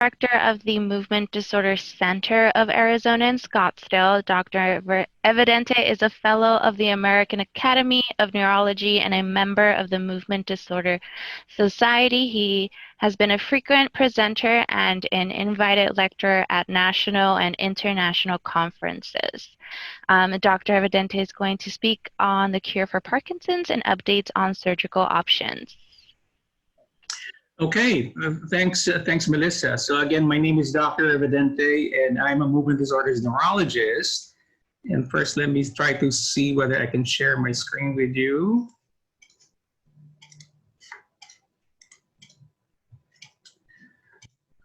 Director of the Movement Disorder Center of Arizona in Scottsdale. Dr. Evidente is a fellow of the American Academy of Neurology and a member of the Movement Disorder Society. He has been a frequent presenter and an invited lecturer at national and international conferences. Dr. Evidente is going to speak on the cure for Parkinson's and updates on surgical options. Okay, thanks, Melissa. So again, my name is Dr. Evidente, and I'm a movement disorders neurologist. And first, let me try to see whether I can share my screen with you.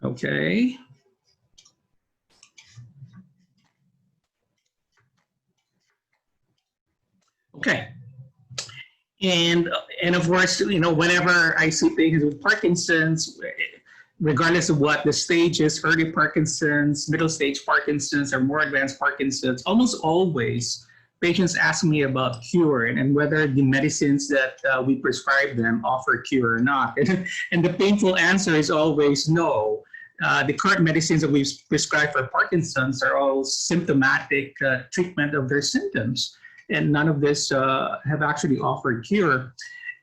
Okay. Okay. And of course, you know, whenever I see patients with Parkinson's, regardless of what the stage is, early Parkinson's, middle stage Parkinson's, or more advanced Parkinson's, almost always patients ask me about cure and whether the medicines that we prescribe them offer cure or not. And the painful answer is always no. The current medicines that we've prescribed for Parkinson's are all symptomatic treatment of their symptoms. And none of this have actually offered cure.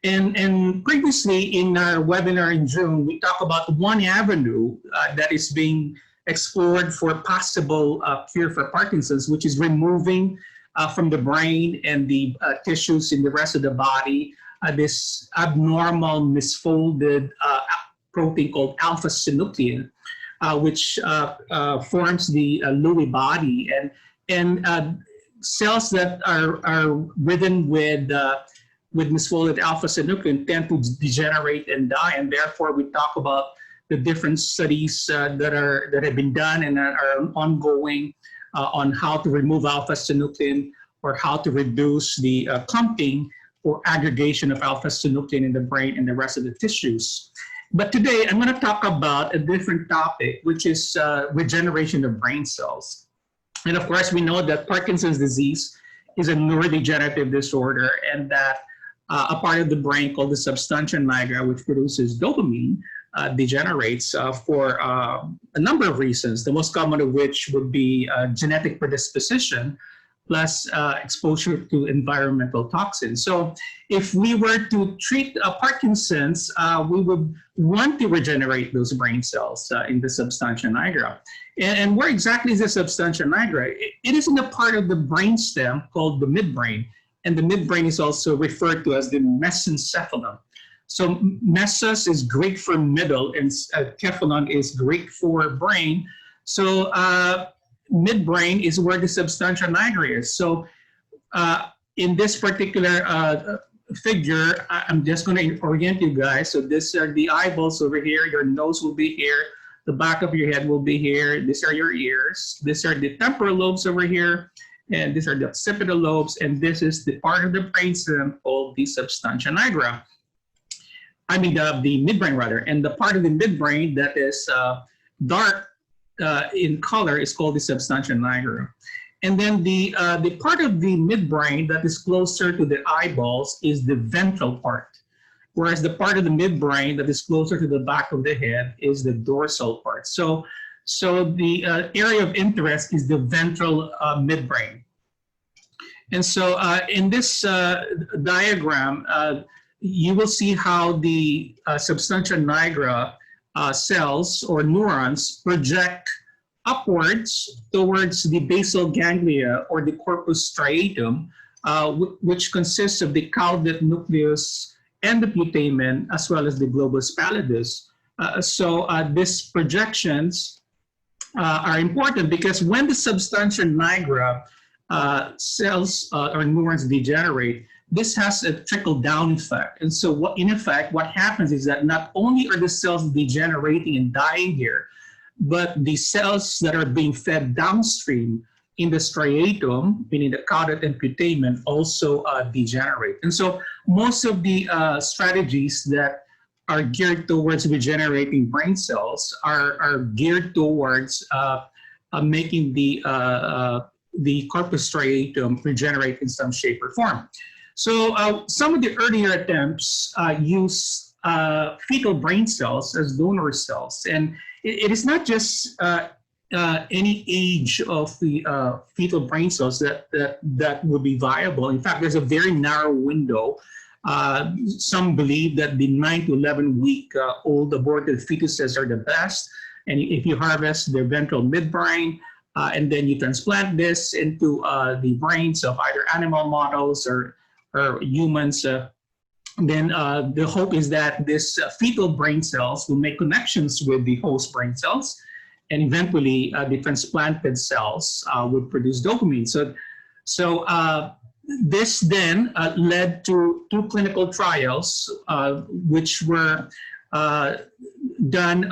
And previously in our webinar in June, we talked about one avenue that is being explored for possible cure for Parkinson's, which is removing from the brain and the tissues in the rest of the body this abnormal misfolded protein called alpha-synuclein, which forms the Lewy body. And cells that are ridden with misfolded alpha-synuclein tend to degenerate and die, and therefore we talk about the different studies that have been done and that are ongoing on how to remove alpha-synuclein or how to reduce the clumping or aggregation of alpha-synuclein in the brain and the rest of the tissues. But today I'm going to talk about a different topic, which is regeneration of brain cells. And of course, we know that Parkinson's disease is a neurodegenerative disorder, and that a part of the brain called the substantia nigra, which produces dopamine, degenerates for a number of reasons, the most common of which would be genetic predisposition plus exposure to environmental toxins. So if we were to treat Parkinson's, we would want to regenerate those brain cells in the substantia nigra. And where exactly is the substantia nigra? It is in a part of the brainstem called the midbrain. And the midbrain is also referred to as the mesencephalon. So mesos is Greek for middle, and cephalon is Greek for brain. So midbrain is where the substantia nigra is. So in this particular figure, I'm just going to orient you guys. So these are the eyeballs over here. Your nose will be here. The back of your head will be here. These are your ears. These are the temporal lobes over here. And these are the occipital lobes. And this is the part of the brainstem called the substantia nigra. I mean, the midbrain rather. And the part of the midbrain that is dark in color is called the substantia nigra. And then the part of the midbrain that is closer to the eyeballs is the ventral part, whereas the part of the midbrain that is closer to the back of the head is the dorsal part. So the area of interest is the ventral midbrain. And so in this diagram, you will see how the substantia nigra cells or neurons project upwards towards the basal ganglia or the corpus striatum, which consists of the caudate nucleus and the putamen, as well as the globus pallidus. So these projections are important because when the substantia nigra cells or neurons degenerate, this has a trickle-down effect. And so in effect, what happens is that not only are the cells degenerating and dying here, but the cells that are being fed downstream in the striatum, meaning the caudate and putamen, also degenerate. And so most of the strategies that are geared towards regenerating brain cells are geared towards making the corpus striatum regenerate in some shape or form. So some of the earlier attempts use fetal brain cells as donor cells. And it is not just any age of the fetal brain cells that would be viable. In fact, there's a very narrow window. Some believe that the 9 to 11 week old aborted fetuses are the best. And if you harvest their ventral midbrain, and then you transplant this into the brains of either animal models or humans, then the hope is that this fetal brain cells will make connections with the host brain cells, and eventually the transplanted cells would produce dopamine. So this then led to 2 clinical trials, which were done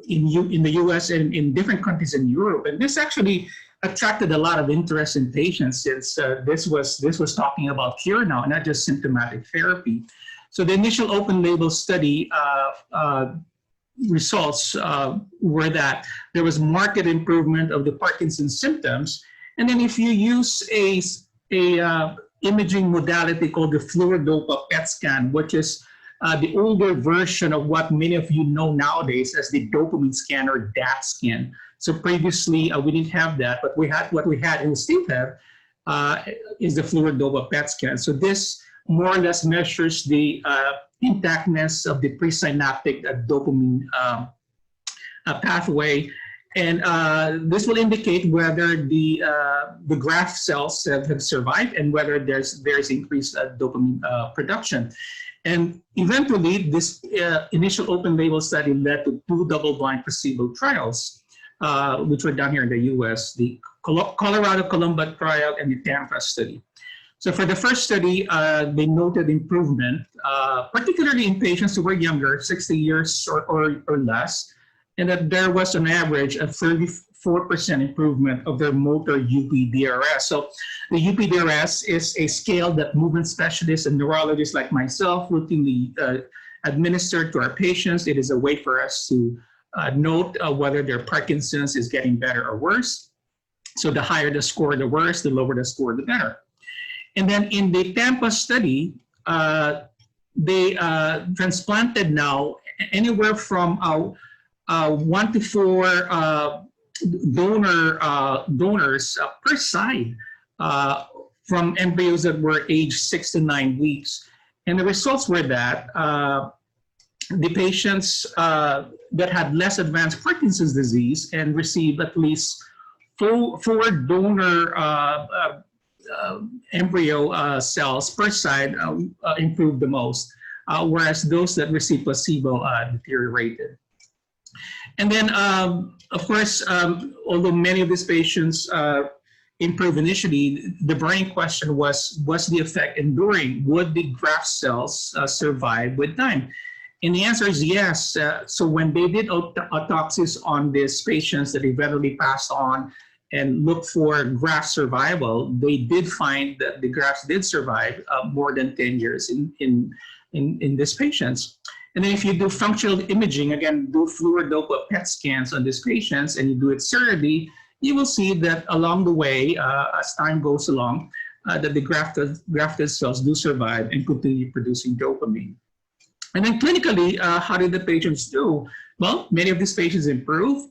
in the US and in different countries in Europe. And this actually attracted a lot of interest in patients, since this was talking about cure now, not just symptomatic therapy. So the initial open label study results were that there was marked improvement of the Parkinson's symptoms. And then if you use a imaging modality called the fluorodopa PET scan, which is the older version of what many of you know nowadays as the dopamine scan or DAT scan. So previously we didn't have that, but what we had and we still have is the fluorodopa PET scan. So this more or less measures the intactness of the presynaptic dopamine pathway, and this will indicate whether the graft cells have survived and whether there's increased dopamine production. And eventually, this initial open label study led to 2 double-blind placebo trials, which were done here in the US, the Colorado Columbus trial and the Tampa study. So for the first study, they noted improvement, particularly in patients who were younger, 60 years or less, and that there was an average of 34% improvement of their motor UPDRS. So the UPDRS is a scale that movement specialists and neurologists like myself routinely administer to our patients. It is a way for us to note whether their Parkinson's is getting better or worse. So the higher the score, the worse; the lower the score, the better. And then in the Tampa study, they transplanted now anywhere from 1 to 4 donors per side from embryos that were aged 6 to 9 weeks. And the results were that the patients that had less advanced Parkinson's disease and received at least 4 donor embryo cells per side improved the most, whereas those that received placebo deteriorated. And then, of course, although many of these patients improved initially, the brain question was the effect enduring? Would the graft cells survive with time? And the answer is yes. So when they did autopsies on these patients that eventually passed on and looked for graft survival, they did find that the grafts did survive more than 10 years in these patients. And then if you do functional imaging, again, do fluorodopa PET scans on these patients, and you do it serially, you will see that along the way, as time goes along, that the grafted cells do survive and continue producing dopamine. And then clinically, how did the patients do? Well, many of these patients improved.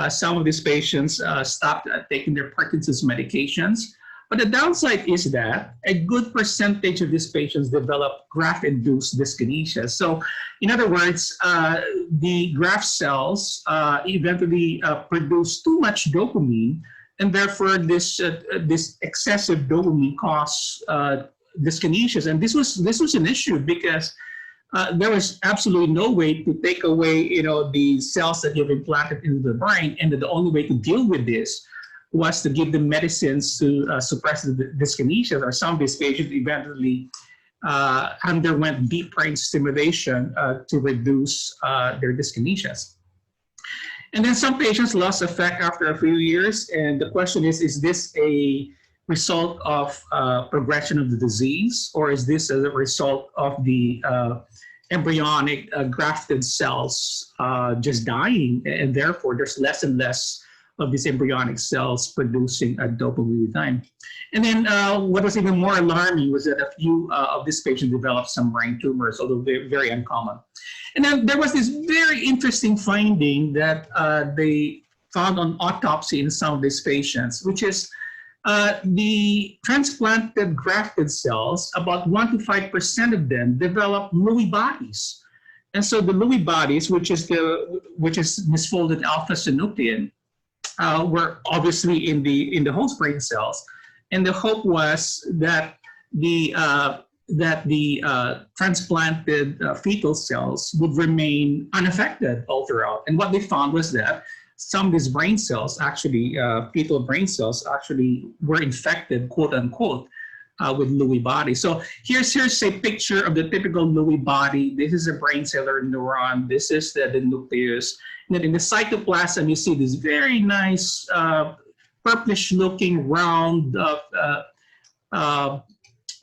Some of these patients stopped taking their Parkinson's medications. But the downside is that a good percentage of these patients develop graft-induced dyskinesia. So in other words, the graft cells eventually produce too much dopamine, and therefore this excessive dopamine causes dyskinesias. And this was an issue because there was absolutely no way to take away, the cells that you've implanted into the brain, and the only way to deal with this was to give them medicines to suppress the dyskinesia. Or some of these patients eventually underwent deep brain stimulation to reduce their dyskinesias. And then some patients lost effect after a few years, and the question is this a result of progression of the disease, or is this a result of the embryonic grafted cells just dying, and therefore there's less and less of these embryonic cells producing a dopamine with time. And then what was even more alarming was that a few of these patients developed some brain tumors, although very, very uncommon. And then there was this very interesting finding that they found on autopsy in some of these patients, which is the transplanted grafted cells, about 1 to 5% of them develop Lewy bodies. And so the Lewy bodies, which is misfolded alpha-synuclein, were obviously in the host brain cells, and the hope was that the transplanted fetal cells would remain unaffected all throughout. And what they found was that some of these brain cells, actually fetal brain cells, actually were infected, quote unquote, with Lewy body. So here's a picture of the typical Lewy body. This is a brain cell or neuron. This is the nucleus. And then in the cytoplasm, you see this very nice purplish-looking round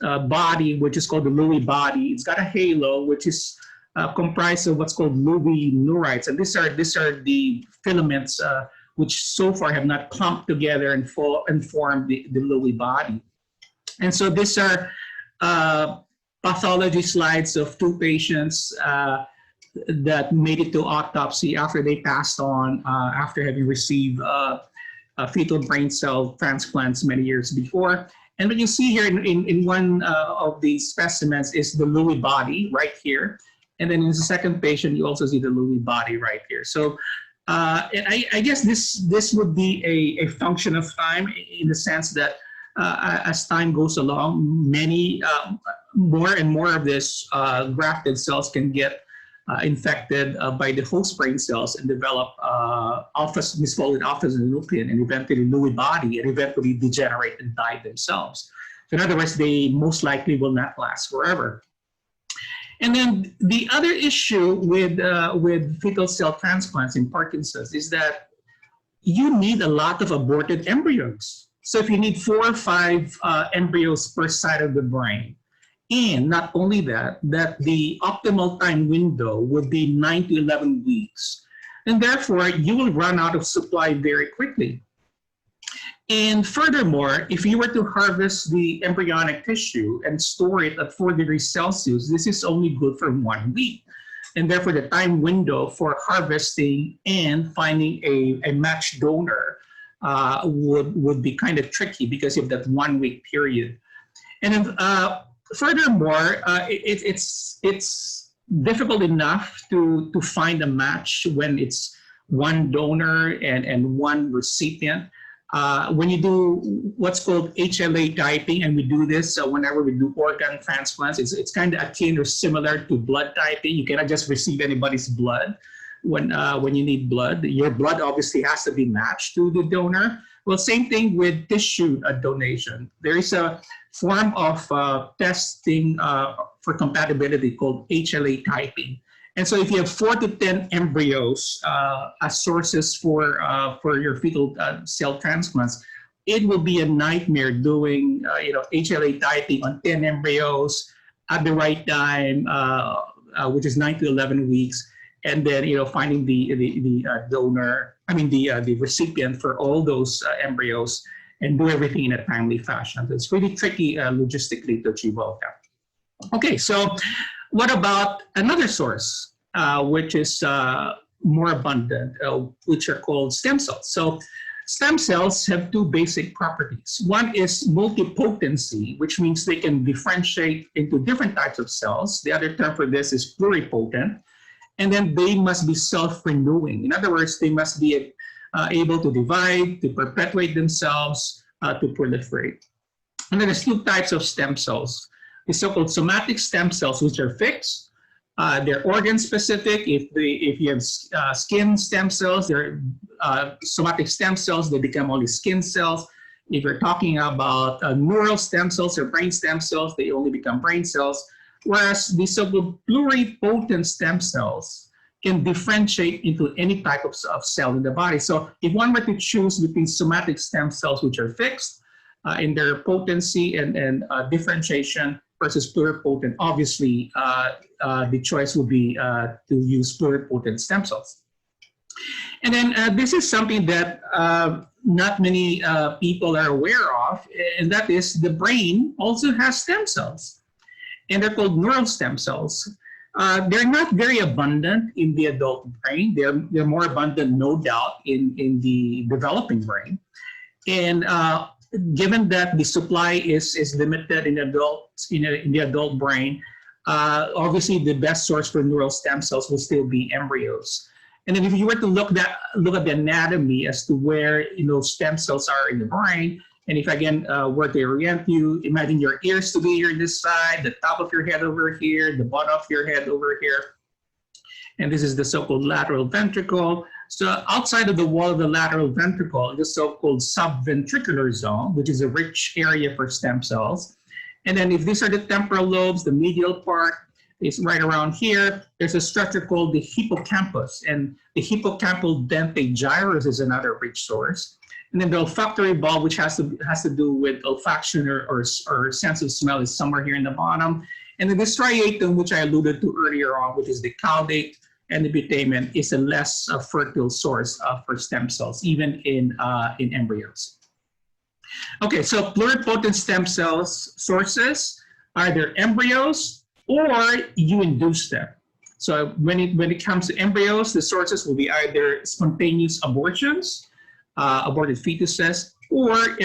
body, which is called the Lewy body. It's got a halo, which is comprised of what's called Lewy neurites, and these are the filaments which so far have not clumped together and formed the Lewy body. And so these are pathology slides of two patients that made it to autopsy after they passed on after having received fetal brain cell transplants many years before. And what you see here in one of these specimens is the Lewy body right here. And then in the second patient, you also see the Lewy body right here. So and I guess this would be a function of time in the sense that as time goes along, many more and more of this grafted cells can get infected by the host brain cells and develop misfolded alpha-synuclein and eventually Lewy body and eventually degenerate and die themselves. So in other words, they most likely will not last forever. And then the other issue with fetal cell transplants in Parkinson's is that you need a lot of aborted embryos. So if you need 4 or 5 embryos per side of the brain, and not only that the optimal time window would be 9 to 11 weeks, and therefore you will run out of supply very quickly. And furthermore, if you were to harvest the embryonic tissue and store it at 4 degrees Celsius, this is only good for 1 week. And therefore the time window for harvesting and finding a matched donor would be kind of tricky because of that 1 week period. And then furthermore, it's difficult enough to find a match when it's one donor and one recipient. When you do what's called Hla typing, and we do this whenever we do organ transplants, it's kind of akin or similar to blood typing. You cannot just receive anybody's blood when you need blood. Your blood obviously has to be matched to the donor. Well, same thing with tissue donation. There is a form of testing for compatibility called Hla typing. And so if you have 4 to 10 embryos as sources for your fetal cell transplants, it will be a nightmare doing Hla typing on 10 embryos at the right time, which is 9 to 11 weeks, and then finding the donor, the recipient for all those embryos, and do everything in a timely fashion. So it's really tricky logistically to achieve all of that. Okay, so what about another source, which is more abundant, which are called stem cells? So stem cells have 2 basic properties. One is multipotency, which means they can differentiate into different types of cells. The other term for this is pluripotent. And then they must be self-renewing. In other words, they must be able to divide, to perpetuate themselves, to proliferate. And then there's 2 types of stem cells. The so-called somatic stem cells, which are fixed. They're organ-specific. If you have skin stem cells, they're somatic stem cells. They become only skin cells. If you're talking about neural stem cells or brain stem cells, they only become brain cells. Whereas the so-called pluripotent stem cells can differentiate into any type of cell in the body. So if one were to choose between somatic stem cells, which are fixed in their potency and differentiation, versus pluripotent, obviously the choice would be to use pluripotent stem cells. And then this is something that not many people are aware of, and that is the brain also has stem cells, and they're called neural stem cells. They're not very abundant in the adult brain. They're more abundant, no doubt, in the developing brain. And given that the supply is limited in the adult brain, obviously the best source for neural stem cells will still be embryos. And then if you were to look at the anatomy as to where stem cells are in the brain, and if again were to orient you, imagine your ears to be here on this side, the top of your head over here, the bottom of your head over here. And this is the so-called lateral ventricle. So outside of the wall of the lateral ventricle, the so-called subventricular zone, which is a rich area for stem cells. And then if these are the temporal lobes, the medial part is right around here. There's a structure called the hippocampus, and the hippocampal dentate gyrus is another rich source. And then the olfactory bulb, which has to do with olfaction or sense of smell, is somewhere here in the bottom. And then the striatum, which I alluded to earlier on, which is the caudate and the putamen, is a less fertile source for stem cells, even in embryos. Okay, so pluripotent stem cells sources are either embryos or you induce them. So when it comes to embryos, the sources will be either spontaneous abortions, aborted fetuses, or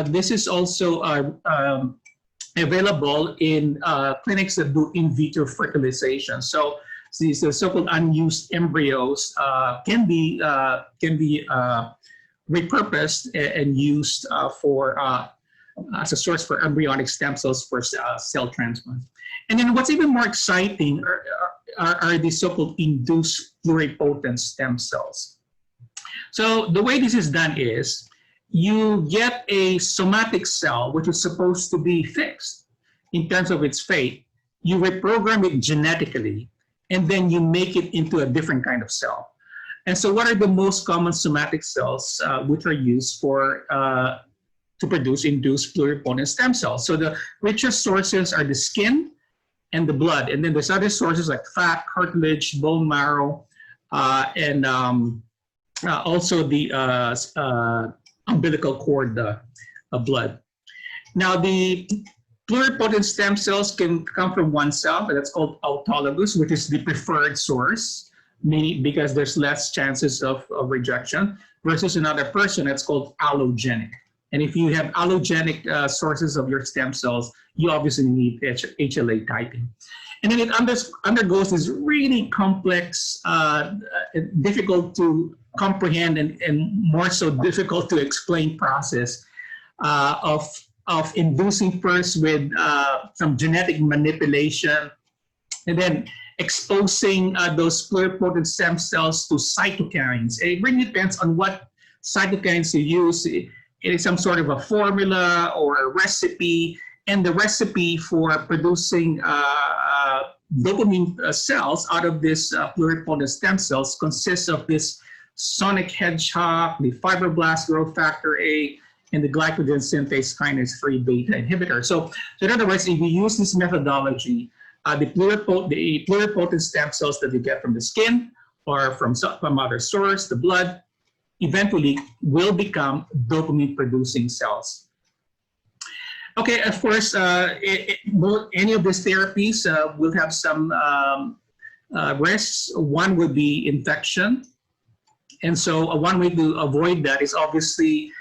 this is also available in clinics that do in vitro fertilization. So these so-called unused embryos can be repurposed and used as a source for embryonic stem cells for cell transplant. And then what's even more exciting are the so-called induced pluripotent stem cells. So the way this is done is you get a somatic cell, which is supposed to be fixed in terms of its fate. You reprogram it genetically, and then you make it into a different kind of cell. And so what are the most common somatic cells which are used for to produce induced pluripotent stem cells? So the richest sources are the skin and the blood. And then there's other sources like fat, cartilage, bone marrow, and also the umbilical cord blood. Now the pluripotent stem cells can come from one cell, but that's called autologous, which is the preferred source, meaning because there's less chances of rejection, versus another person that's called allogenic. And if you have allogenic sources of your stem cells, you obviously need Hla typing. And then it undergoes this really complex, difficult to comprehend and more so difficult to explain process of inducing first with some genetic manipulation, and then exposing those pluripotent stem cells to cytokines. It really depends on what cytokines you use. It is some sort of a formula or a recipe, and the recipe for producing dopamine cells out of this pluripotent stem cells consists of this sonic hedgehog, the fibroblast growth factor A, and the glycogen synthase kinase 3 beta inhibitor. So in other words, if you use this methodology, the pluripotent stem cells that you get from the skin or from other source, the blood, eventually will become dopamine producing cells. Okay, of course, any of these therapies will have some risks. One would be infection. And so one way to avoid that is obviously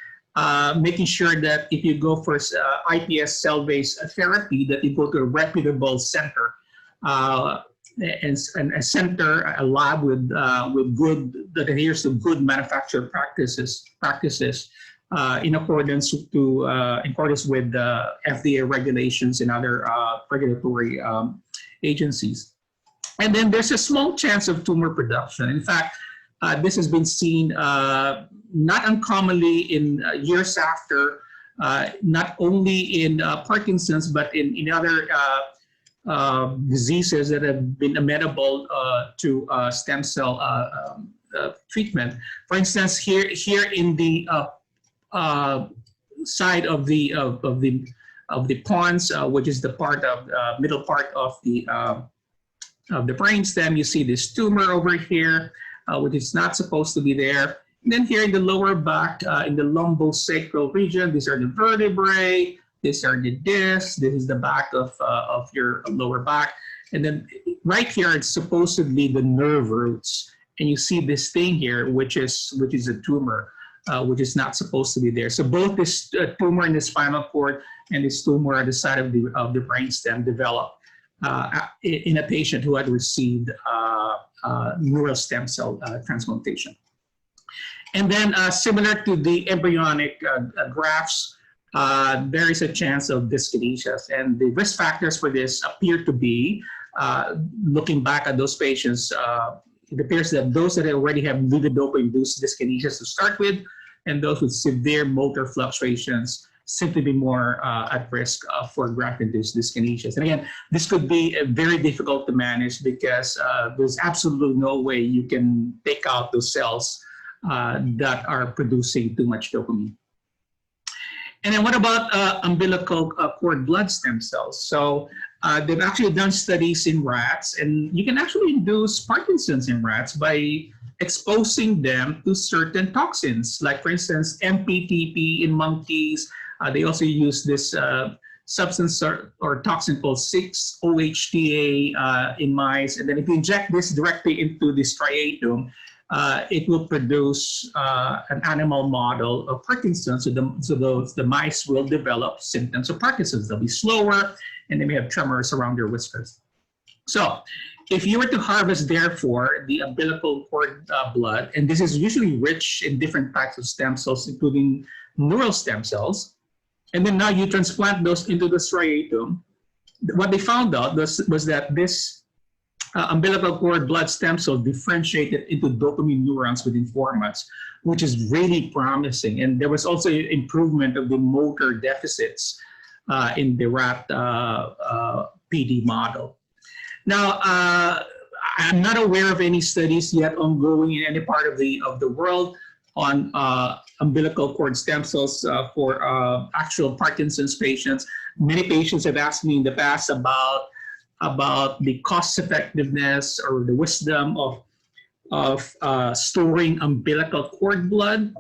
making sure that if you go for iPS cell-based therapy, that you go to a reputable center, and a center, a lab with good, that adheres to good manufacturer practices in accordance with FDA regulations and other regulatory agencies. And then there's a small chance of tumor production. In fact, this has been seen not uncommonly in years after, not only in Parkinson's, but in other diseases that have been amenable to stem cell treatment. For instance, here in the side of the pons, which is the part of middle part of the brainstem, you see this tumor over here. which is not supposed to be there. And then here in the lower back, in the lumbosacral region, these are the vertebrae, these are the discs, this is the back of your lower back. And then right here, it's supposed to be the nerve roots. And you see this thing here, which is a tumor, which is not supposed to be there. So both this tumor in the spinal cord and this tumor at the side of the brainstem developed in a patient who had received neural stem cell transplantation. And then similar to the embryonic grafts, there is a chance of dyskinesias. And the risk factors for this appear to be, looking back at those patients, it appears that those that already have levodopa-induced dyskinesias to start with, and those with severe motor fluctuations seem to be more at risk for graft-induced dyskinesias. And again, this could be very difficult to manage because there's absolutely no way you can take out those cells that are producing too much dopamine. And then what about umbilical cord blood stem cells? So they've actually done studies in rats, and you can actually induce Parkinson's in rats by exposing them to certain toxins, like for instance, MPTP in monkeys. They also use this substance or toxin called 6-OHTA in mice. And then if you inject this directly into the striatum, it will produce an animal model of Parkinson's. So the mice will develop symptoms of Parkinson's. They'll be slower, and they may have tremors around their whiskers. So if you were to harvest, therefore, the umbilical cord blood, and this is usually rich in different types of stem cells, including neural stem cells, and then now you transplant those into the striatum, what they found out was that this umbilical cord blood stem cell differentiated into dopamine neurons within 4 months, which is really promising. And there was also improvement of the motor deficits in the rat PD model. Now, I'm not aware of any studies yet ongoing in any part of the world on umbilical cord stem cells for actual Parkinson's patients. Many patients have asked me in the past about the cost effectiveness or the wisdom of storing umbilical cord blood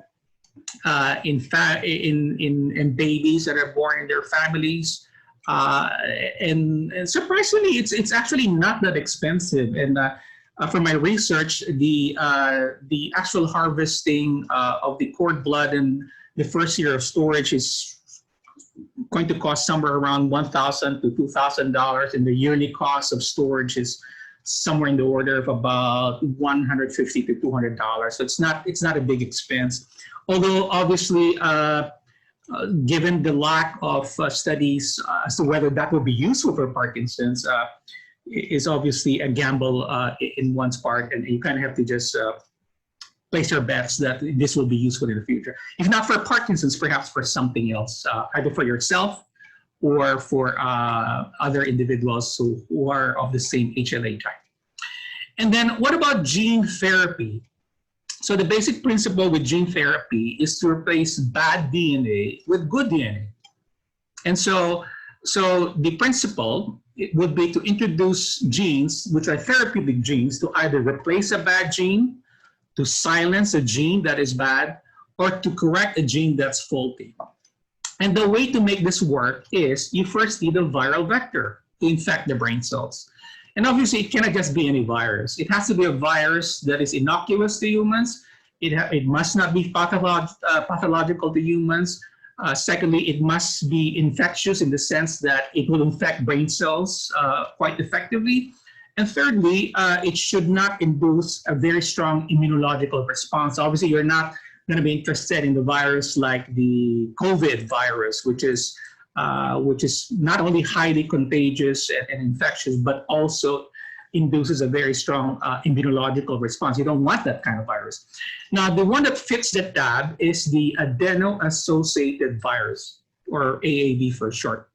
in babies that are born in their families. And surprisingly, it's actually not that expensive. And from my research, the actual harvesting of the cord blood in the first year of storage is going to cost somewhere around $1,000 to $2,000, and the yearly cost of storage is somewhere in the order of about $150 to $200. So it's not a big expense. Although obviously, given the lack of studies as to whether that will be useful for Parkinson's, is obviously a gamble in one's part, and you kind of have to just place your bets that this will be useful in the future. If not for Parkinson's, perhaps for something else, either for yourself or for other individuals who are of the same HLA type. And then what about gene therapy? So the basic principle with gene therapy is to replace bad DNA with good DNA. And so the principle would be to introduce genes, which are therapeutic genes, to either replace a bad gene, to silence a gene that is bad, or to correct a gene that's faulty. And the way to make this work is you first need a viral vector to infect the brain cells. And obviously, it cannot just be any virus. It has to be a virus that is innocuous to humans. It must not be pathological to humans. Secondly, it must be infectious in the sense that it will infect brain cells quite effectively. And thirdly, it should not induce a very strong immunological response. Obviously, you're not going to be interested in the virus like the COVID virus, which is not only highly contagious and infectious, but also induces a very strong immunological response. You don't want that kind of virus. Now, the one that fits that tab is the adeno-associated virus, or AAV for short.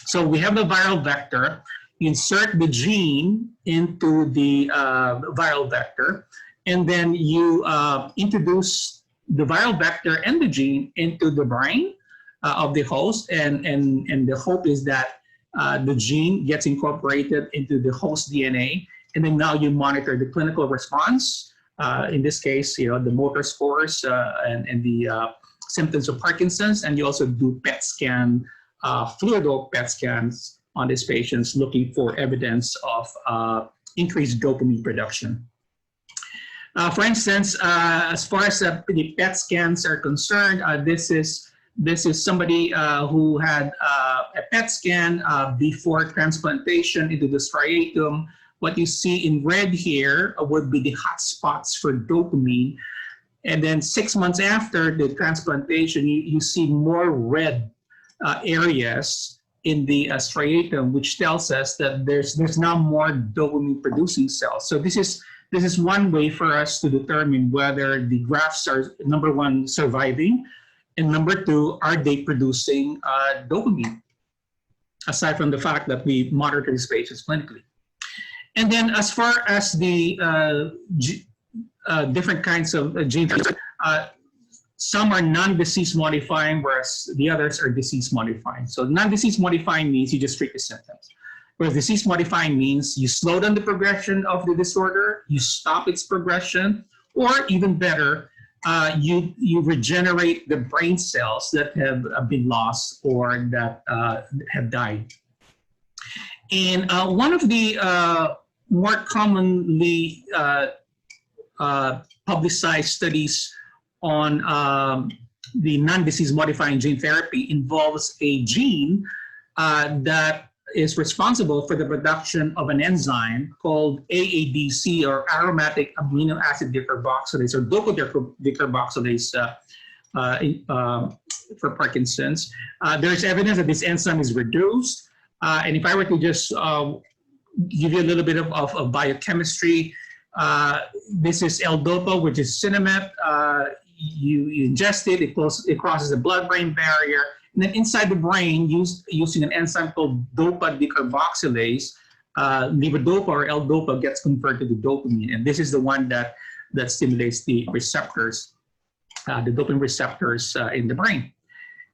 So we have the viral vector. Insert the gene into the viral vector, and then you introduce the viral vector and the gene into the brain of the host, and the hope is that the gene gets incorporated into the host DNA, and then now you monitor the clinical response In this case, the motor scores and the symptoms of Parkinson's, and you also do PET scan, fluid PET scans on these patients looking for evidence of increased dopamine production. For instance, as far as the PET scans are concerned, this is somebody who had a PET scan before transplantation into the striatum. What you see in red here would be the hot spots for dopamine. And then 6 months after the transplantation, you see more red areas in the striatum, which tells us that there's now more dopamine producing cells. So this is one way for us to determine whether the grafts are, number one, surviving, and number two, are they producing dopamine, aside from the fact that we monitor these patients clinically. And then as far as the different kinds of gene therapies, some are non-disease modifying, whereas the others are disease modifying. So non-disease modifying means you just treat the symptoms. Whereas disease modifying means you slow down the progression of the disorder, you stop its progression, or even better, you regenerate the brain cells that have been lost or that have died. And one of the more commonly publicized studies on the non-disease modifying gene therapy involves a gene that is responsible for the production of an enzyme called AADC, or aromatic amino acid decarboxylase, or dopa-decarboxylase for Parkinson's. There is evidence that this enzyme is reduced. And if I were to just give you a little bit of biochemistry, this is L-dopa, which is Cinnamate. You ingest it, it crosses the blood-brain barrier, and then inside the brain, using an enzyme called dopa-decarboxylase, levodopa or L-dopa gets converted to dopamine, and this is the one that stimulates the receptors, the dopamine receptors in the brain.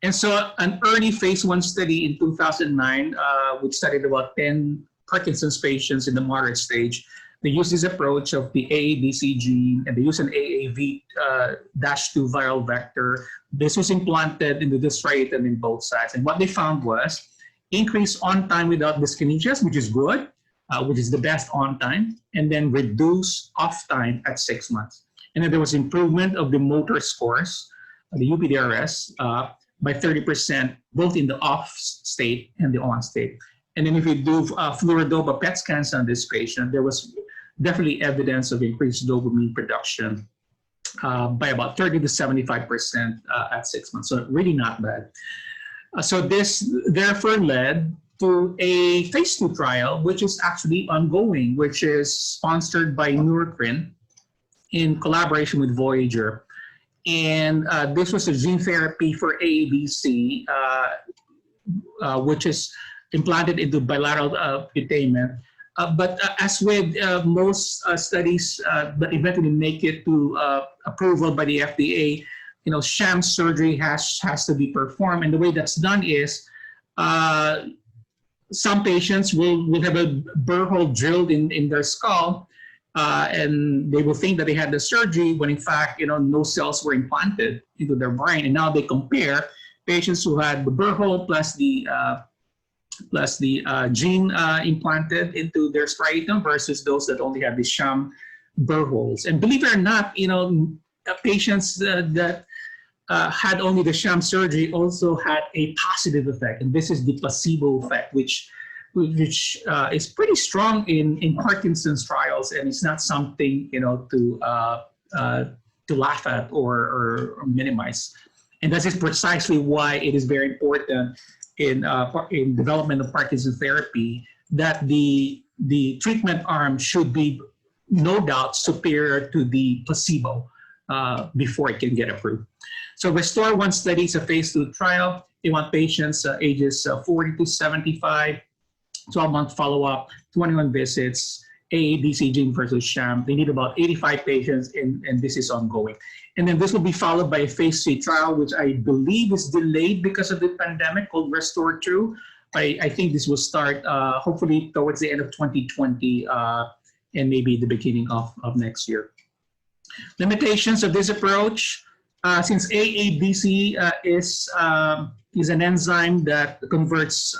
And so an early phase 1 study in 2009, which studied about 10 Parkinson's patients in the moderate stage, they used this approach of the AADC gene, and they used an AAV-2 viral vector. This was implanted into the striatum in both sides. And what they found was increased on time without dyskinesias, which is good, which is the best on time, and then reduce off time at 6 months. And then there was improvement of the motor scores, the UPDRS, by 30%, both in the off state and the on state. And then if you do fluorodopa PET scans on this patient, there was definitely evidence of increased dopamine production by about 30 to 75% at 6 months. So really not bad. So this therefore led to a phase 2 trial, which is actually ongoing, which is sponsored by Neurocrine in collaboration with Voyager. And this was a gene therapy for AADC, which is implanted into bilateral putamen. But as with most studies that eventually make it to approval by the FDA, sham surgery has to be performed. And the way that's done is some patients will have a burr hole drilled in their skull, and they will think that they had the surgery when in fact, no cells were implanted into their brain. And now they compare patients who had the burr hole plus the gene implanted into their striatum versus those that only have the sham burr holes. And believe it or not, patients that had only the sham surgery also had a positive effect, and this is the placebo effect, which is pretty strong in Parkinson's trials, and it's not something to laugh at or minimize. And that is precisely why it is very important in development of Parkinson's therapy that the treatment arm should be no doubt superior to the placebo before it can get approved. So Restore 1 study is a phase 2 trial. They want patients ages 40 to 75, 12-month follow-up, 21 visits, AADC gene versus sham. They need about 85 patients, and this is ongoing. And then this will be followed by a phase 3 trial, which I believe is delayed because of the pandemic, called Restore 2. I think this will start hopefully towards the end of 2020 and maybe the beginning of next year. Limitations of this approach, since AADC is an enzyme that converts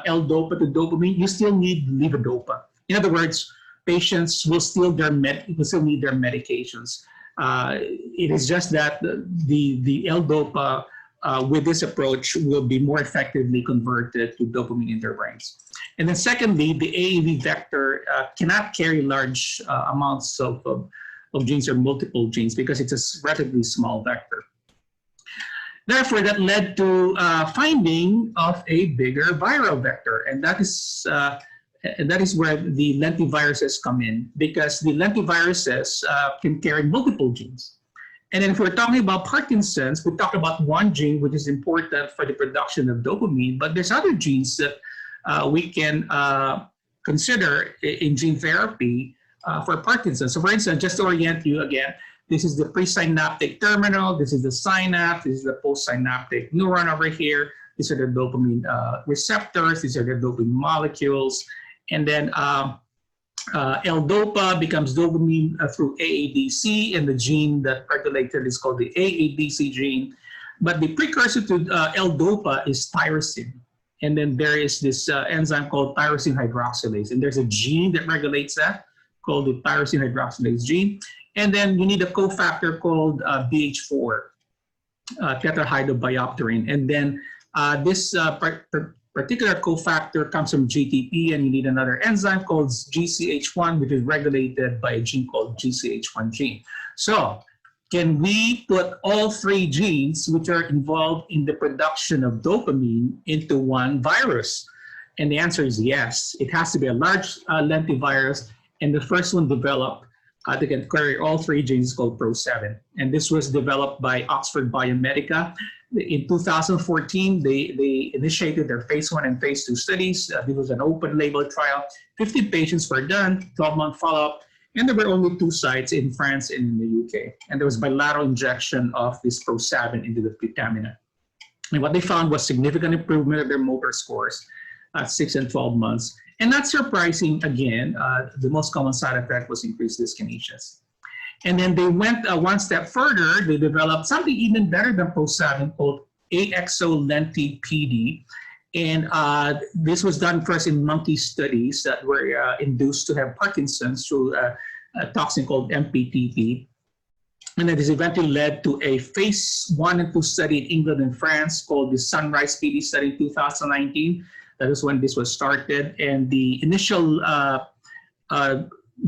L-DOPA to dopamine, you still need levodopa. In other words, patients will still need their medications. It is just that the L-DOPA with this approach will be more effectively converted to dopamine in their brains. And then secondly, the Aav vector cannot carry large amounts of genes or multiple genes because it's a relatively small vector. Therefore, that led to finding of a bigger viral vector, and that is where the lentiviruses come in, because the lentiviruses can carry multiple genes. And then if we're talking about Parkinson's, we talk about one gene which is important for the production of dopamine, but there's other genes that we can consider in gene therapy for Parkinson's. So for instance, just to orient you again, this is the presynaptic terminal, this is the synapse, this is the postsynaptic neuron over here, these are the dopamine receptors, these are the dopamine molecules, and then L-DOPA becomes dopamine through AADC, and the gene that regulates it is called the AADC gene. But the precursor to L-DOPA is tyrosine. And then there is this enzyme called tyrosine hydroxylase. And there's a gene that regulates that called the tyrosine hydroxylase gene. And then you need a cofactor called BH4, tetrahydrobiopterin. And then this particular cofactor comes from GTP, and you need another enzyme called GCH1, which is regulated by a gene called GCH1 gene. So can we put all three genes which are involved in the production of dopamine into one virus? And the answer is yes. It has to be a large lentivirus, and the first one developed that can carry all three genes is called Pro7. And this was developed by Oxford Biomedica. In 2014, they initiated their phase 1 and phase 2 studies. This was an open label trial. 50 patients were done, 12-month follow-up, and there were only 2 sites in France and in the UK. And there was bilateral injection of this Pro7 into the putamen. And what they found was significant improvement of their motor scores at 6 and 12 months. And not surprising, again, the most common side effect was increased dyskinesias. And then they went one step further. They developed something even better than Pro7 called AXO-Lenti-PD. And this was done first in monkey studies that were induced to have Parkinson's through a toxin called MPTP. And then this eventually led to a phase 1 and 2 study in England and France called the Sunrise PD study in 2019. That is when this was started. And the initial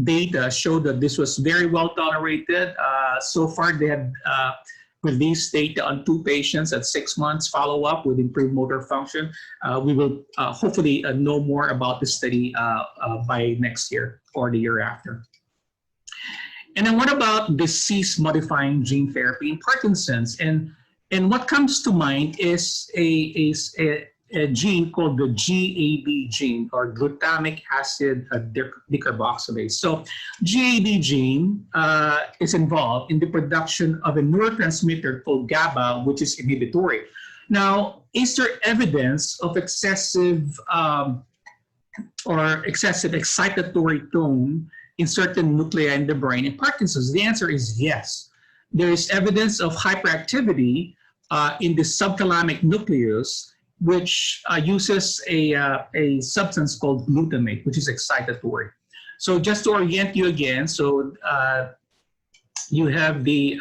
data showed that this was very well tolerated. So far, they had released data on 2 patients at 6 months follow-up with improved motor function. We will hopefully know more about the study by next year or the year after. And then what about disease-modifying gene therapy in Parkinson's? And what comes to mind is a gene called the GAB gene, or glutamic acid decarboxylase. So GAB gene is involved in the production of a neurotransmitter called GABA, which is inhibitory. Now, is there evidence of excessive excitatory tone in certain nuclei in the brain in Parkinson's? The answer is yes. There is evidence of hyperactivity in the subthalamic nucleus, which uses a substance called glutamate, which is excitatory. So just to orient you again, so you have the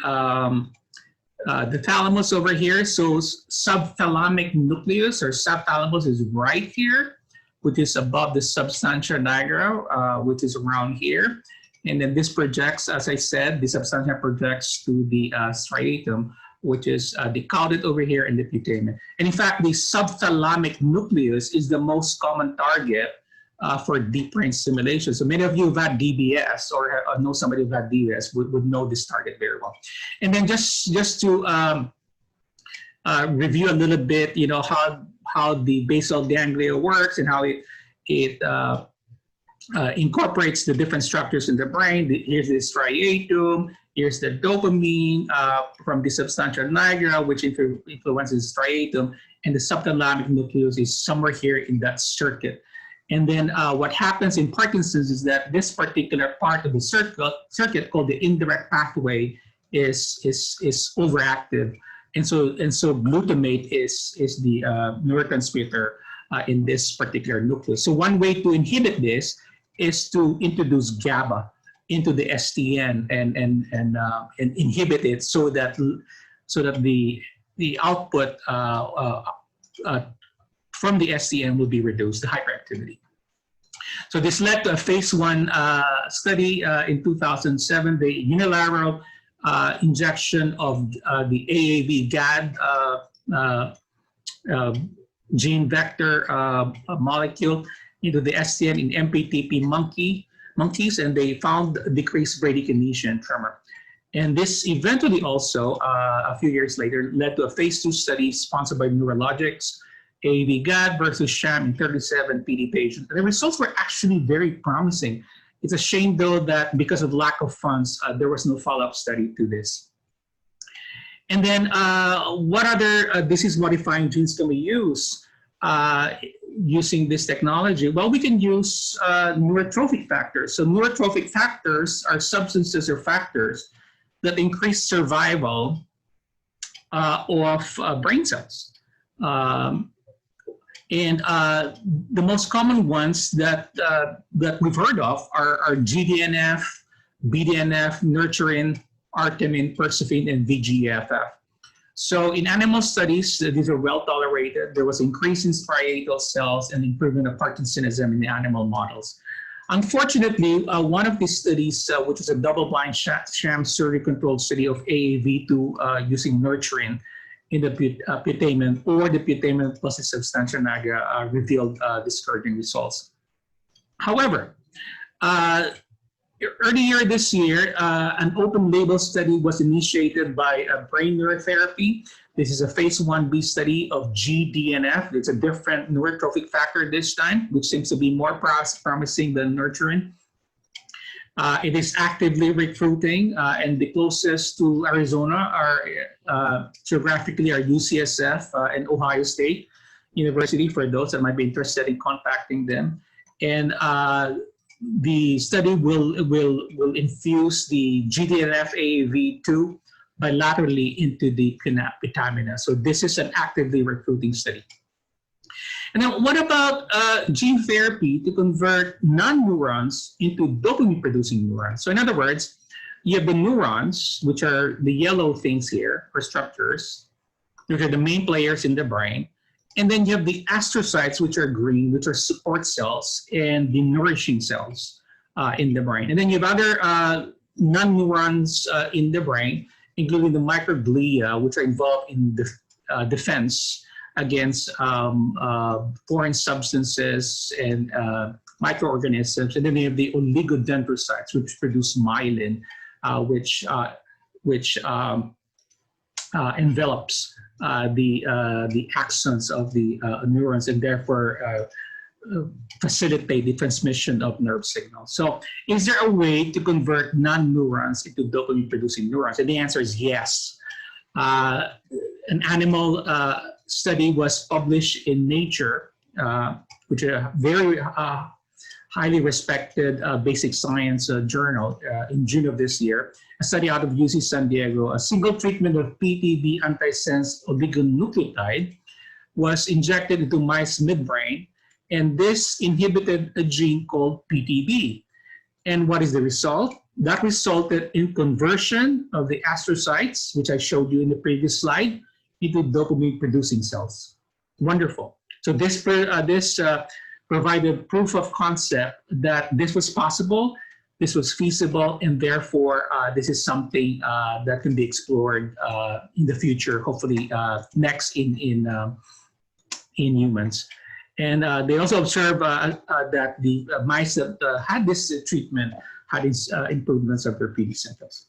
thalamus over here. So subthalamic nucleus or subthalamus is right here, which is above the substantia nigra, which is around here. And then this projects, as I said, the substantia projects to the striatum, which is the caudate over here in the putamen. And in fact, the subthalamic nucleus is the most common target for deep brain stimulation. So many of you who've had DBS or know somebody who've had DBS would know this target very well. And then just to review a little bit, you know, how the basal ganglia works and how it incorporates the different structures in the brain. Here's the striatum. Here's the dopamine from the substantia nigra, which influences striatum, and the subthalamic nucleus is somewhere here in that circuit. And then what happens in Parkinson's is that this particular part of the circuit called the indirect pathway is overactive, and so glutamate is the neurotransmitter in this particular nucleus. So one way to inhibit this is to introduce GABA into the STN and inhibit it so that the output from the STN will be reduced, the hyperactivity. So this led to a phase 1 study in 2007, the unilateral injection of the AAV GAD gene vector molecule into the STN in MPTP monkeys, and they found decreased bradykinesia and tremor. And this eventually also, a few years later, led to a phase 2 study sponsored by Neurologics, AAV GAD versus sham in 37 PD patients. And the results were actually very promising. It's a shame, though, that because of lack of funds, there was no follow-up study to this. And then what other disease-modifying genes can we use using this technology? Well, we can use neurotrophic factors. So neurotrophic factors are substances or factors that increase survival of brain cells. And the most common ones that we've heard of are GDNF, BDNF, nurturin, artemin, persiffin, and VGFF. So in animal studies, these are well tolerated. There was increase in striatal cells and improvement of Parkinsonism in the animal models. Unfortunately, one of these studies, which is a double-blind sham surgery-controlled study of AAV2 using nurturin in the putamen or the putamen plus the substantia nigra, revealed discouraging results. However, earlier this year, an open-label study was initiated by Brain Neurotherapy. This is a phase 1b study of GDNF. It's a different neurotrophic factor this time, which seems to be more promising than nurturin. It is actively recruiting, and the closest to Arizona are geographically are UCSF and Ohio State University for those that might be interested in contacting them. And the study will infuse the GDNF AAV2 bilaterally into the putamen. So this is an actively recruiting study. And then what about gene therapy to convert non-neurons into dopamine-producing neurons? So in other words, you have the neurons, which are the yellow things here, or structures, which are the main players in the brain. And then you have the astrocytes, which are green, which are support cells and the nourishing cells in the brain. And then you have other non-neurons in the brain, including the microglia, which are involved in the defense against foreign substances and microorganisms. And then you have the oligodendrocytes, which produce myelin, which envelops the axons of the neurons and therefore facilitate the transmission of nerve signals. So is there a way to convert non-neurons into dopamine-producing neurons? And the answer is yes. An animal study was published in Nature, which is a very highly respected basic science journal in June of this year. A study out of UC San Diego, a single treatment of PTB antisense oligonucleotide was injected into mice midbrain, and this inhibited a gene called PTB. And what is the result? That resulted in conversion of the astrocytes, which I showed you in the previous slide, into dopamine-producing cells. Wonderful. So this provided proof of concept that this was possible, this was feasible, and therefore this is something that can be explored in the future, hopefully next in humans. And they also observed that the mice that had this treatment had improvements of their PD symptoms.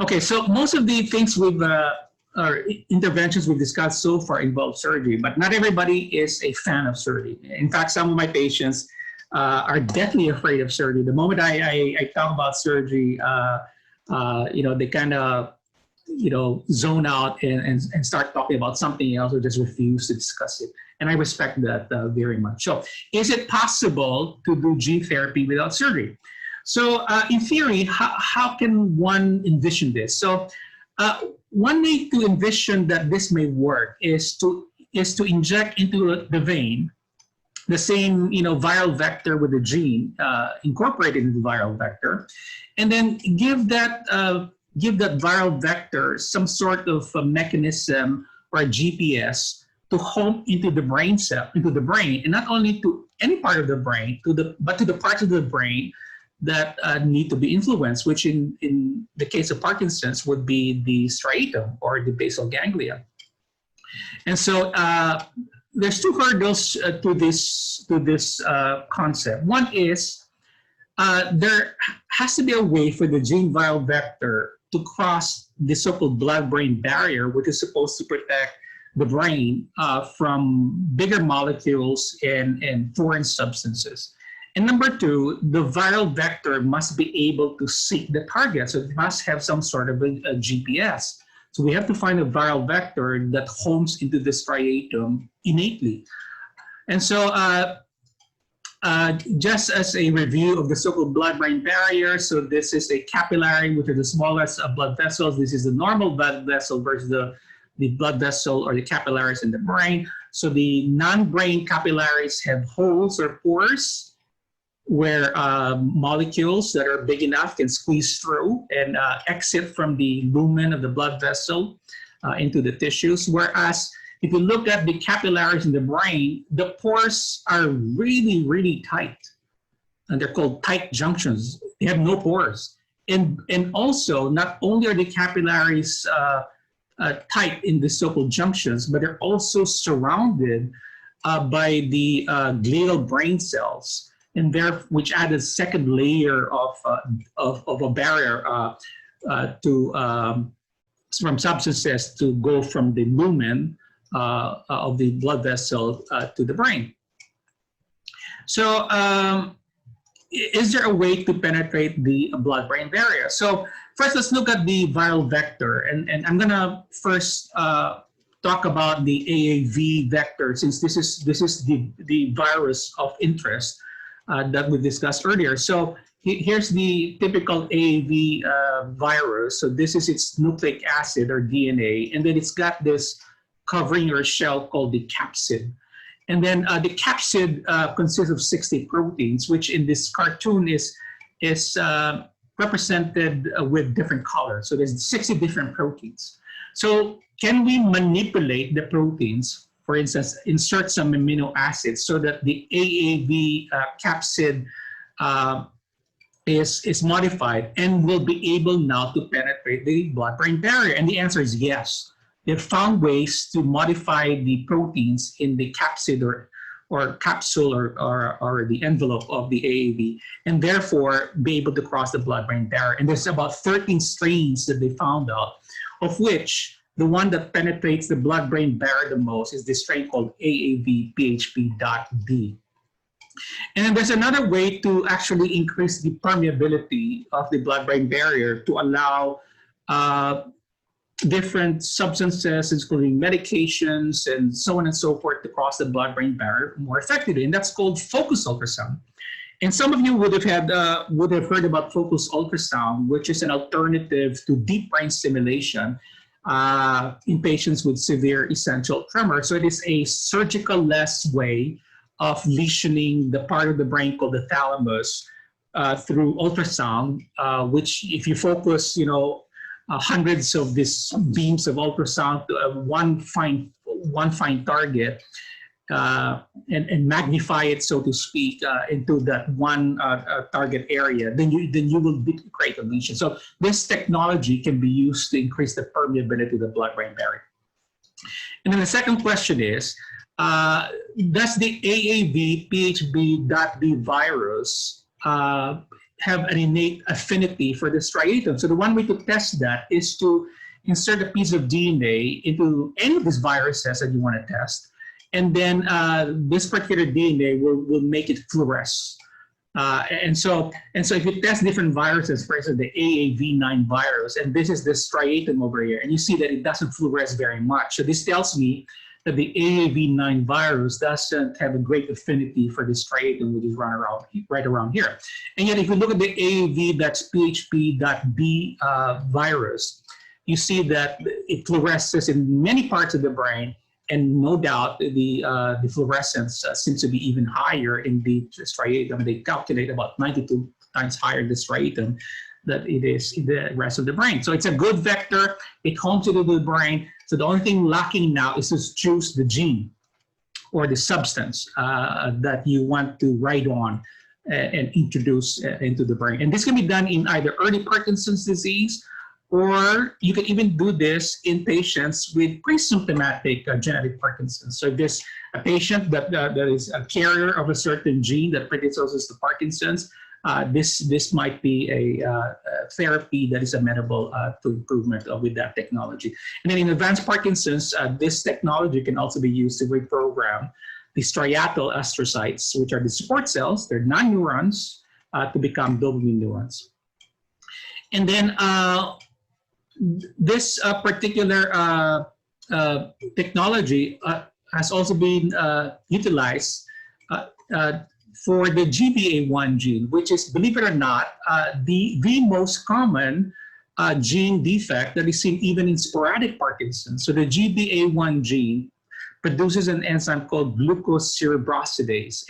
Okay, so most of the things or interventions we've discussed so far involve surgery, but not everybody is a fan of surgery. In fact, some of my patients are deathly afraid of surgery. The moment I talk about surgery, they kind of zone out and start talking about something else or just refuse to discuss it. And I respect that very much. So is it possible to do gene therapy without surgery? So in theory, how can one envision this? So one way to envision that this may work is to inject into the vein the same viral vector with the gene incorporated into the viral vector, and then give that viral vector some sort of a mechanism or a GPS to home into the brain cell, into the brain, and not only to any part of the brain, but to the parts of the brain that need to be influenced, which in the case of Parkinson's would be the striatum or the basal ganglia. And so there's two hurdles to this concept. One is there has to be a way for the gene viral vector to cross the so-called blood-brain barrier, which is supposed to protect the brain from bigger molecules and foreign substances. And number two, the viral vector must be able to seek the target. So it must have some sort of a GPS. So we have to find a viral vector that homes into the striatum innately. And so just as a review of the so-called blood-brain barrier, so this is a capillary, which are the smallest blood vessels. This is the normal blood vessel versus the blood vessel or the capillaries in the brain. So the non-brain capillaries have holes or pores where molecules that are big enough can squeeze through and exit from the lumen of the blood vessel into the tissues. Whereas if you look at the capillaries in the brain, the pores are really, really tight. And they're called tight junctions. They have no pores. And also, not only are the capillaries tight in the so-called junctions, but they're also surrounded by the glial brain cells, and which add a second layer of a barrier from substances to go from the lumen of the blood vessel to the brain. So is there a way to penetrate the blood-brain barrier? So first, let's look at the viral vector. And I'm going to first talk about the AAV vector, since this is the virus of interest that we discussed earlier. So here's the typical AAV virus. So this is its nucleic acid or DNA, and then it's got this covering or shell called the capsid. And then the capsid consists of 60 proteins, which in this cartoon is represented with different colors. So there's 60 different proteins. So can we manipulate the proteins? For instance, insert some amino acids so that the AAV capsid is modified and will be able now to penetrate the blood-brain barrier? And the answer is yes. They've found ways to modify the proteins in the capsid or capsule or the envelope of the AAV, and therefore be able to cross the blood-brain barrier. And there's about 13 strains that they found out, of which the one that penetrates the blood-brain barrier the most is this strain called AAV PHP.B. And then there's another way to actually increase the permeability of the blood-brain barrier to allow different substances, including medications and so on and so forth, to cross the blood-brain barrier more effectively, and that's called focus ultrasound. And some of you would have heard about focus ultrasound, which is an alternative to deep brain stimulation in patients with severe essential tremor. So it is a surgical-less way of lesioning the part of the brain called the thalamus through ultrasound, which if you focus, hundreds of these beams of ultrasound to one fine target and magnify it, so to speak, into that one target area, then you will create a lesion. So this technology can be used to increase the permeability of the blood-brain barrier. And then the second question is, does the AAV PHB.B virus have an innate affinity for the striatum? So the one way to test that is to insert a piece of DNA into any of these viruses that you want to test, and then this particular DNA will make it fluoresce And so if you test different viruses, for instance, the AAV9 virus, and this is the striatum over here, and you see that it doesn't fluoresce very much. So this tells me that the AAV9 virus doesn't have a great affinity for the striatum, which is right around here. And yet, if you look at the AAV.php.b virus, you see that it fluoresces in many parts of the brain, and no doubt the fluorescence seems to be even higher in the striatum. They calculate about 92 times higher in the striatum than it is in the rest of the brain. So it's a good vector. It homes into the brain. So the only thing lacking now is to choose the gene or the substance that you want to write on and introduce into the brain. And this can be done in either early Parkinson's disease, or you can even do this in patients with pre-symptomatic genetic Parkinson's. So if there's a patient that is a carrier of a certain gene that predisposes to Parkinson's, this might be a therapy that is amenable to improvement with that technology. And then in advanced Parkinson's, this technology can also be used to reprogram the striatal astrocytes, which are the support cells, they're non-neurons, to become dopamine neurons. And then this particular technology has also been utilized for the GBA1 gene, which is, believe it or not, the most common gene defect that is seen even in sporadic Parkinson's. So the GBA1 gene produces an enzyme called glucocerebrosidase.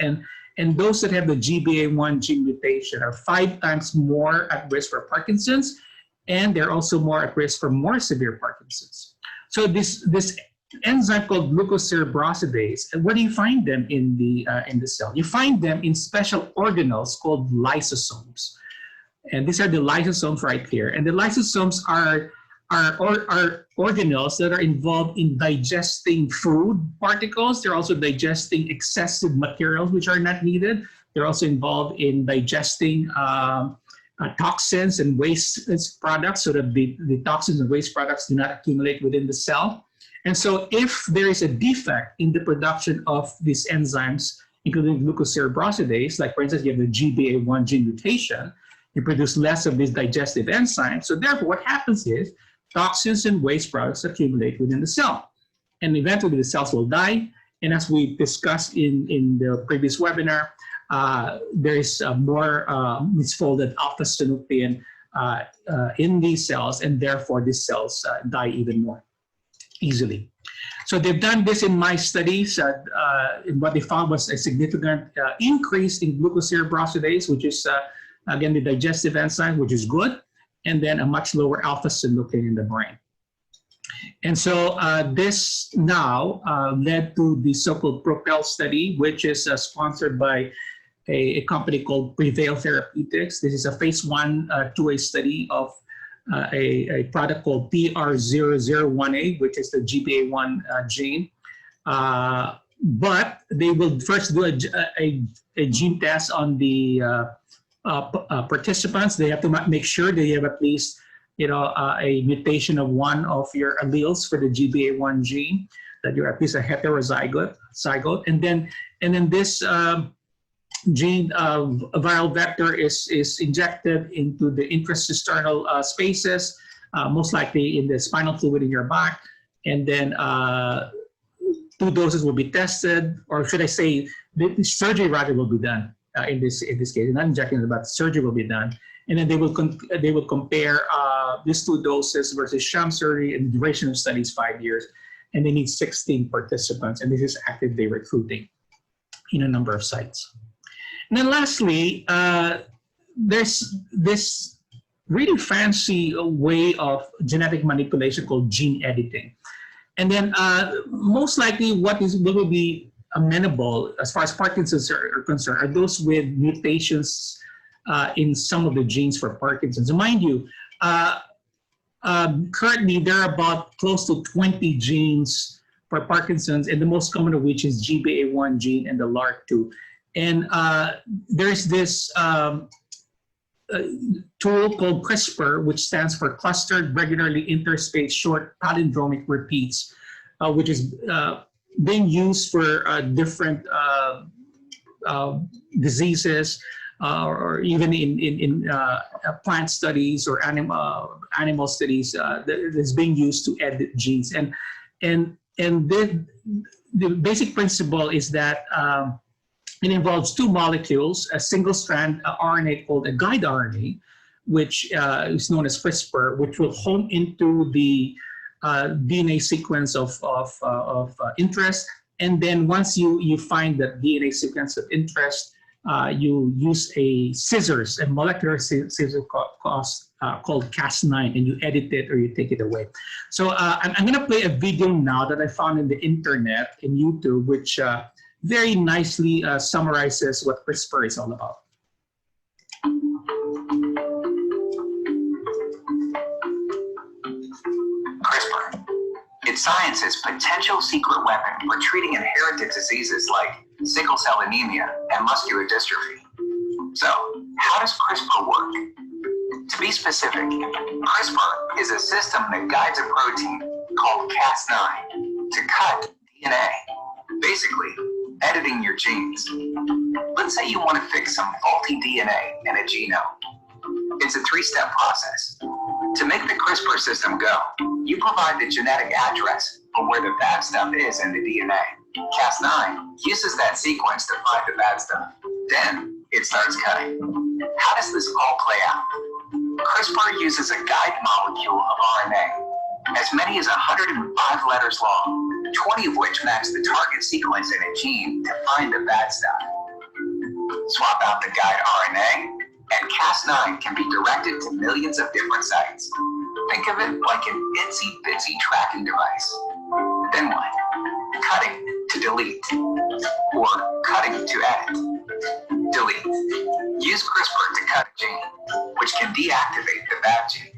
And those that have the GBA1 gene mutation are 5 times more at risk for Parkinson's, and they're also more at risk for more severe Parkinson's. So this enzyme called glucocerebrosidase, and where do you find them in the cell? You find them in special organelles called lysosomes. And these are the lysosomes right here. And the lysosomes are organelles that are involved in digesting food particles. They're also digesting excessive materials which are not needed. They're also involved in digesting toxins and waste products, so that the toxins and waste products do not accumulate within the cell. And so if there is a defect in the production of these enzymes, including glucocerebrosidase, like for instance, you have the GBA1 gene mutation, you produce less of these digestive enzymes. So therefore, what happens is toxins and waste products accumulate within the cell. And eventually the cells will die. And as we discussed in the previous webinar, there is more misfolded alpha-synuclein in these cells, and therefore these cells die even more easily. So they've done this in mice studies. What they found was a significant increase in glucocerebrosidase, which is, again, the digestive enzyme, which is good, and then a much lower alpha-synuclein in the brain. And so this now led to the so-called PROPEL study, which is sponsored by a company called Prevail Therapeutics. This is a phase 1/2A study of a product called PR001A, which is the GBA1 gene. But they will first do a gene test on the participants. They have to make sure they have at least a mutation of one of your alleles for the GBA1 gene, that you're at least a heterozygote. And then this gene viral vector is injected into the intracisternal spaces, most likely in the spinal fluid in your back. And then 2 doses will be tested, or should I say, the surgery rather will be done in this case. Not injecting, but surgery will be done. And then they will compare these 2 doses versus sham surgery, and the duration of study is 5 years. And they need 16 participants, and this is actively recruiting in a number of sites. And then lastly, there's this really fancy way of genetic manipulation called gene editing. And then most likely what will be amenable as far as Parkinson's are concerned are those with mutations in some of the genes for Parkinson's. So mind you, currently there are about close to 20 genes for Parkinson's, and the most common of which is GBA1 gene and the LRRK2. And there's this tool called CRISPR, which stands for Clustered Regularly Interspaced Short Palindromic Repeats, which is being used for different diseases, or even in plant studies or animal studies that's being used to edit genes. And the basic principle is that it involves two molecules, a single-strand RNA called a guide RNA, which is known as CRISPR, which will home into the DNA sequence of interest. And then once you find that DNA sequence of interest, you use a molecular scissors called Cas9, and you edit it or you take it away. So I'm going to play a video now that I found in the internet, in YouTube, which very nicely summarizes what CRISPR is all about. CRISPR. It's science's potential secret weapon for treating inherited diseases like sickle cell anemia and muscular dystrophy. So, how does CRISPR work? To be specific, CRISPR is a system that guides a protein called Cas9 to cut DNA, basically editing your genes. Let's say you want to fix some faulty DNA in a genome. It's a three-step process. To make the CRISPR system go, you provide the genetic address for where the bad stuff is in the DNA. Cas9 uses that sequence to find the bad stuff. Then it starts cutting. How does this all play out? CRISPR uses a guide molecule of RNA, as many as 105 letters long, 20 of which match the target sequence in a gene to find the bad stuff. Swap out the guide RNA, and Cas9 can be directed to millions of different sites. Think of it like an itsy-bitsy tracking device. Then what? Cutting to delete, or cutting to edit. Delete. Use CRISPR to cut a gene, which can deactivate the bad gene.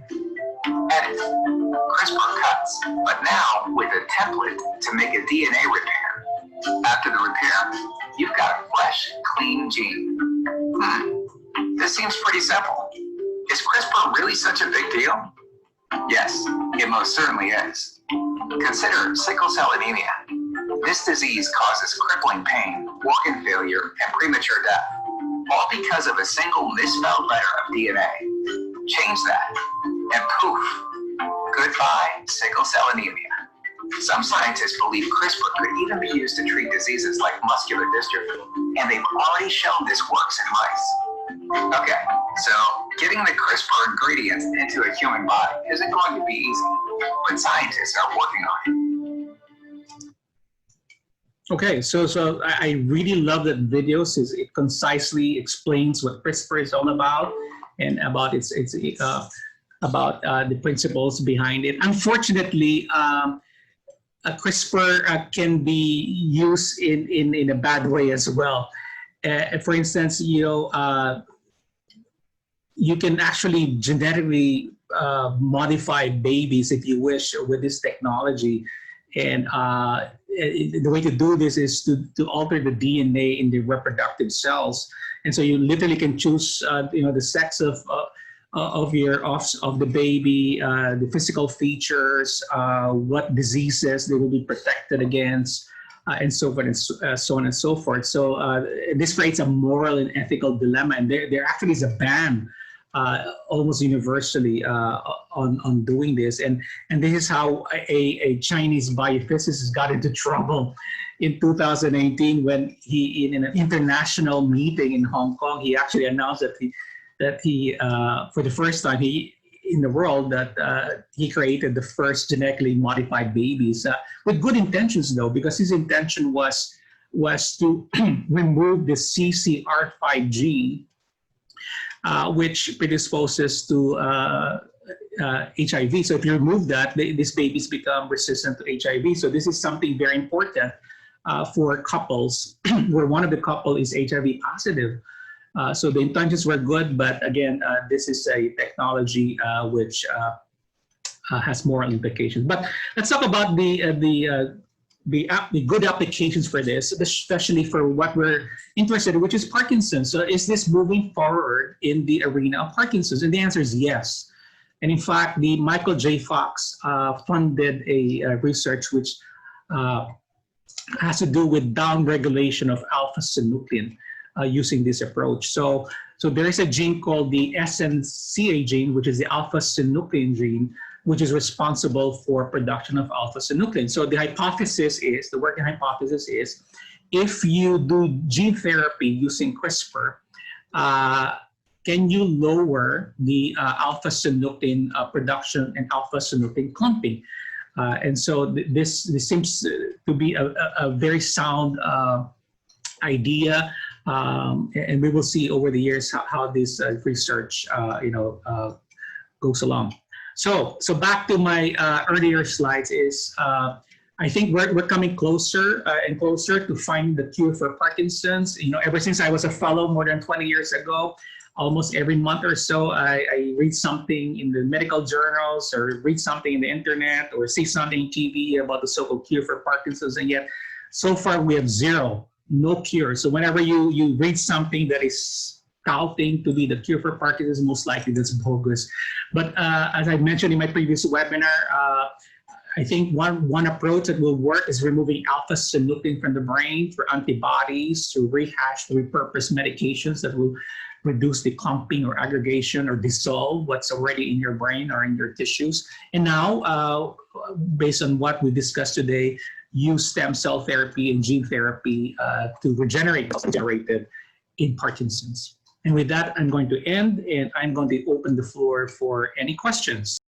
Edit. CRISPR cuts, but now with a template to make a DNA repair. After the repair, you've got a fresh, clean gene. This seems pretty simple. Is CRISPR really such a big deal? Yes, it most certainly is. Consider sickle cell anemia. This disease causes crippling pain, organ failure, and premature death, all because of a single misspelled letter of DNA. Change that, and poof, goodbye sickle cell anemia. Some scientists believe CRISPR could even be used to treat diseases like muscular dystrophy, and they've already shown this works in mice. Okay, so getting the CRISPR ingredients into a human body isn't going to be easy, but scientists are working on it. Okay, so I really love that video since it concisely explains what CRISPR is all about and about the principles behind it. Unfortunately, CRISPR can be used in a bad way as well. For instance, you can actually genetically modify babies if you wish with this technology. And the way to do this is to alter the DNA in the reproductive cells. And so you literally can choose, the sex of the baby, the physical features, what diseases they will be protected against, and so forth, and so on and so forth. So this creates a moral and ethical dilemma, and there actually is a ban almost universally on doing this. And this is how a Chinese biophysicist got into trouble in 2018 when he, in an international meeting in Hong Kong, he actually announced that he for the first time in the world, that he created the first genetically modified babies with good intentions, though, because his intention was to remove the CCR5 gene, which predisposes to HIV. So if you remove that, these babies become resistant to HIV. So this is something very important for couples where one of the couple is HIV positive. So the intentions were good, but again, this is a technology which has moral implications. But let's talk about the good applications for this, especially for what we're interested in, which is Parkinson's. So is this moving forward in the arena of Parkinson's? And the answer is yes. And in fact, the Michael J. Fox funded a research which has to do with downregulation of alpha-synuclein using this approach. So So there is a gene called the SNCA gene, which is the alpha-synuclein gene, which is responsible for production of alpha-synuclein. So the hypothesis is, the working hypothesis is, if you do gene therapy using CRISPR, can you lower the alpha-synuclein production and alpha-synuclein clumping? And so this seems to be a very sound idea, and we will see over the years how this research, goes along. So back to my earlier slides is, I think we're coming closer and closer to finding the cure for Parkinson's. Ever since I was a fellow more than 20 years ago, almost every month or so, I read something in the medical journals or read something in the internet or see something on TV about the so-called cure for Parkinson's, and yet so far we have no cure. So whenever you read something that is touting to be the cure for Parkinson's, most likely that's bogus. But as I mentioned in my previous webinar, I think one approach that will work is removing alpha-synuclein from the brain for antibodies to rehash, repurpose medications that will reduce the clumping or aggregation or dissolve what's already in your brain or in your tissues. And now, based on what we discussed today, use stem cell therapy and gene therapy to regenerate cells generated in Parkinson's. And with that, I'm going to end, and I'm going to open the floor for any questions.